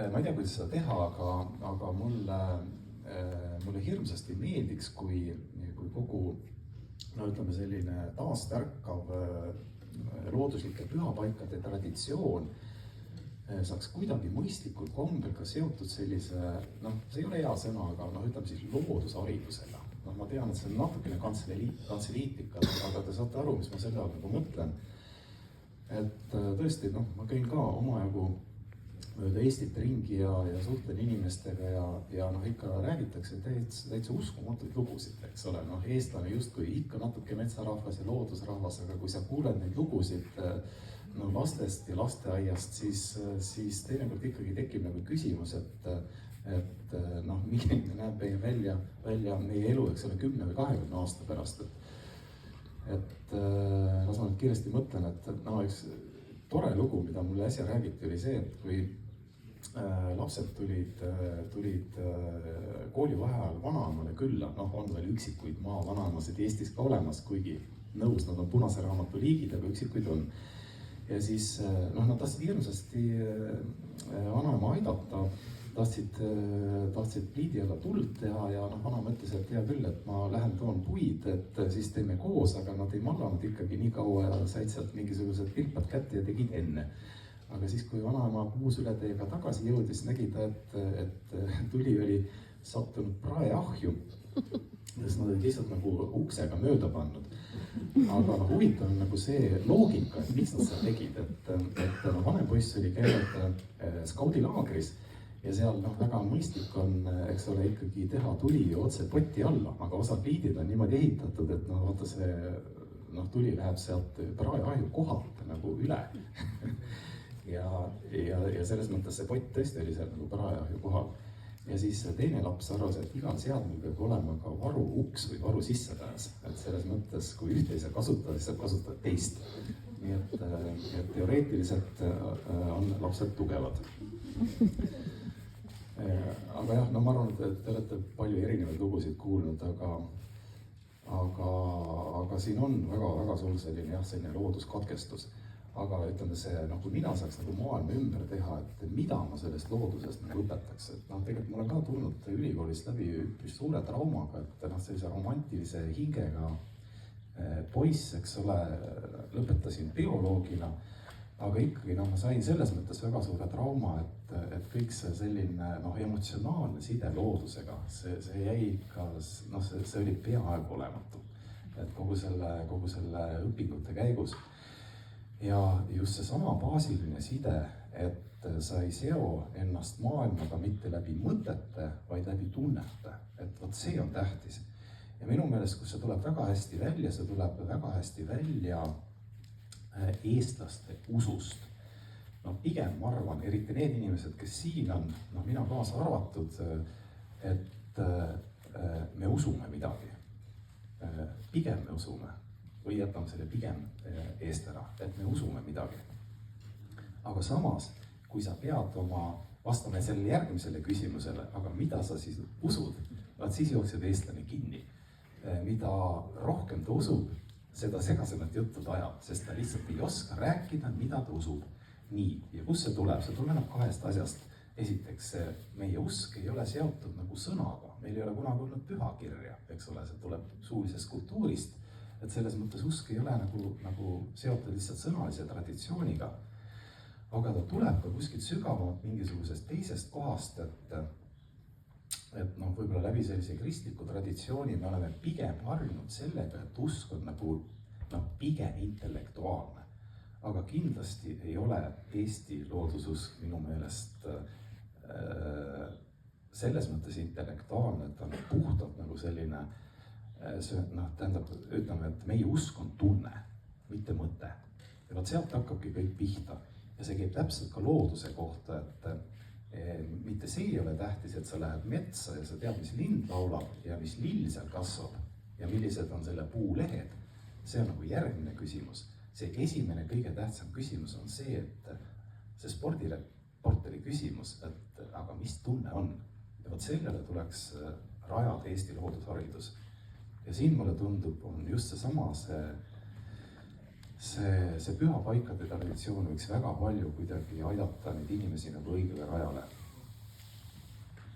ma ei tea, kuidas seda teha, aga mulle hirmsasti meeldiks, kui kogu, no ütleme selline taastärkav looduslike pühapaikade traditsioon saaks kuidagi mõistlikul kombel ka seotud sellise, see ei ole hea sõna, aga ütleme siis loodusharidusega. Ma tean, et see on natukene kantseliitika, aga te saate aru, mis ma selle all nagu mõtlen. Et tõesti, ma käin ka omajagu mööda Eestit ringi ja suhtlen inimestega ja ikka räägitakse täitsa uskumatuid lugusid, eks ole. Eestlane justkui ikka natuke metsarahvas ja loodusrahvas, aga kui sa kuuled neid lugusid lastest ja lasteaiast, siis teinekord ikkagi tekib nagu küsimus, et milline näeb välja meie elu, eks ole, 10 või 20 aasta pärast. Et las ma nüüd kiiresti mõtlen, et üks tore lugu, mida mulle äsja räägiti, oli see, et kui lapsed tulid koolivaheajal vanaemale külla, on veel üksikuid maavanaemasid Eestis ka olemas, kuigi nõus, nad on punase raamatu liigid, aga üksikuid on. Ja siis nad tahtsid hirmsasti vanaema aidata, tahtsid pliidi alla tuld teha ja vanaema ütles, et hea küll, et ma lähen toon puid, et siis teeme koos, aga nad ei mallanud ikkagi nii kaua ja said sealt mingisugused pilpad kätte ja tegid enne. Aga siis, kui vanaema puusületeega tagasi jõudis, nägi ta, et tuli oli sattunud praeahju, sest nad olid lihtsalt nagu uksega mööda pannud. Aga huvitav on nagu see loogika, et miks nad seda tegid, et vanem poiss oli käinud skaudilaagris ja seal väga mõistlik on, eks ole, ikkagi teha tuli otse poti alla, aga osa pliidid on niimoodi ehitatud, et vaata see tuli läheb sealt praeahju kohalt nagu üle. Ja selles mõttes see pott tõesti oli seal nagu praeahju kohal. Ja siis teine laps arvas, et igal seadmel peab olema ka varu uks või varu sissepääs. Et selles mõttes, kui ühte ei saa kasutada, siis saab kasutada teist. Nii et teoreetiliselt on lapsed tugevad. Aga jah, ma arvan, et te olete palju erinevaid lugusid kuulnud, aga siin on väga suur selline looduskatkestus. Aga ütleme see, kui mina saaks maailma ümber teha, et mida ma sellest loodusest õpetaks. Et tegelikult ma olen ka tulnud ülikoolist läbi üpris suure traumaga, et sellise romantilise hingega poiss, eks ole, lõpetasin bioloogina, aga ikkagi ma sain selles mõttes väga suure trauma, et kõik see selline emotsionaalne side loodusega, see jäi ikka, see oli peaaegu olematu, et kogu selle õpingute käigus. Ja just see sama baasiline side, et sa ei seo ennast maailmaga mitte läbi mõtete, vaid läbi tunnete, et see on tähtis. Ja minu meelest, kus see tuleb väga hästi välja, see tuleb väga hästi välja eestlaste usust. Pigem ma arvan, eriti need inimesed, kes siin on, mina kaasa arvatud, et me usume midagi. Pigem me usume. Või jätame selle pigem eest ära, et me usume midagi. Aga samas, kui sa pead vastama selle järgmisele küsimusele, aga mida sa siis usud, siis jookseb eestlane kinni. Mida rohkem ta usub, seda segasemat juttu ta ajab, sest ta lihtsalt ei oska rääkida, mida ta usub. Nii, ja kus see tuleb? See tuleneb kahest asjast. Esiteks, meie usk ei ole seotud nagu sõnaga, meil ei ole kunagi olnud pühakirja, eks ole, see tuleb suulisest kultuurist. Et selles mõttes usk ei ole nagu seotud lihtsalt sõnalise traditsiooniga, aga ta tuleb ka kuskilt sügavamalt mingisugusest teisest kohast, et võib-olla läbi sellise kristliku traditsiooni me oleme pigem harjunud sellega, et usk on nagu pigem intellektuaalne, aga kindlasti ei ole Eesti loodususk minu meelest selles mõttes intellektuaalne, et on puhtalt nagu selline tähendab, ütleme, et meie usk on tunne, mitte mõte. Ja sealt hakkabki kõik pihta. Ja see käib täpselt ka looduse kohta, et mitte see ei ole tähtis, et sa lähed metsa ja sa tead, mis lind laulab ja mis lill seal kasvab ja millised on selle puu lehed. See on nagu järgmine küsimus. See esimene kõige tähtsam küsimus on see, et see spordireporteri küsimus, et aga mis tunne on? Ja sellele tuleks rajada Eesti loodusharidus. Ja siin mulle tundub, on just seesama see pühapaikade traditsioon võiks väga palju kuidagi aidata neid inimesi nagu õigele rajale.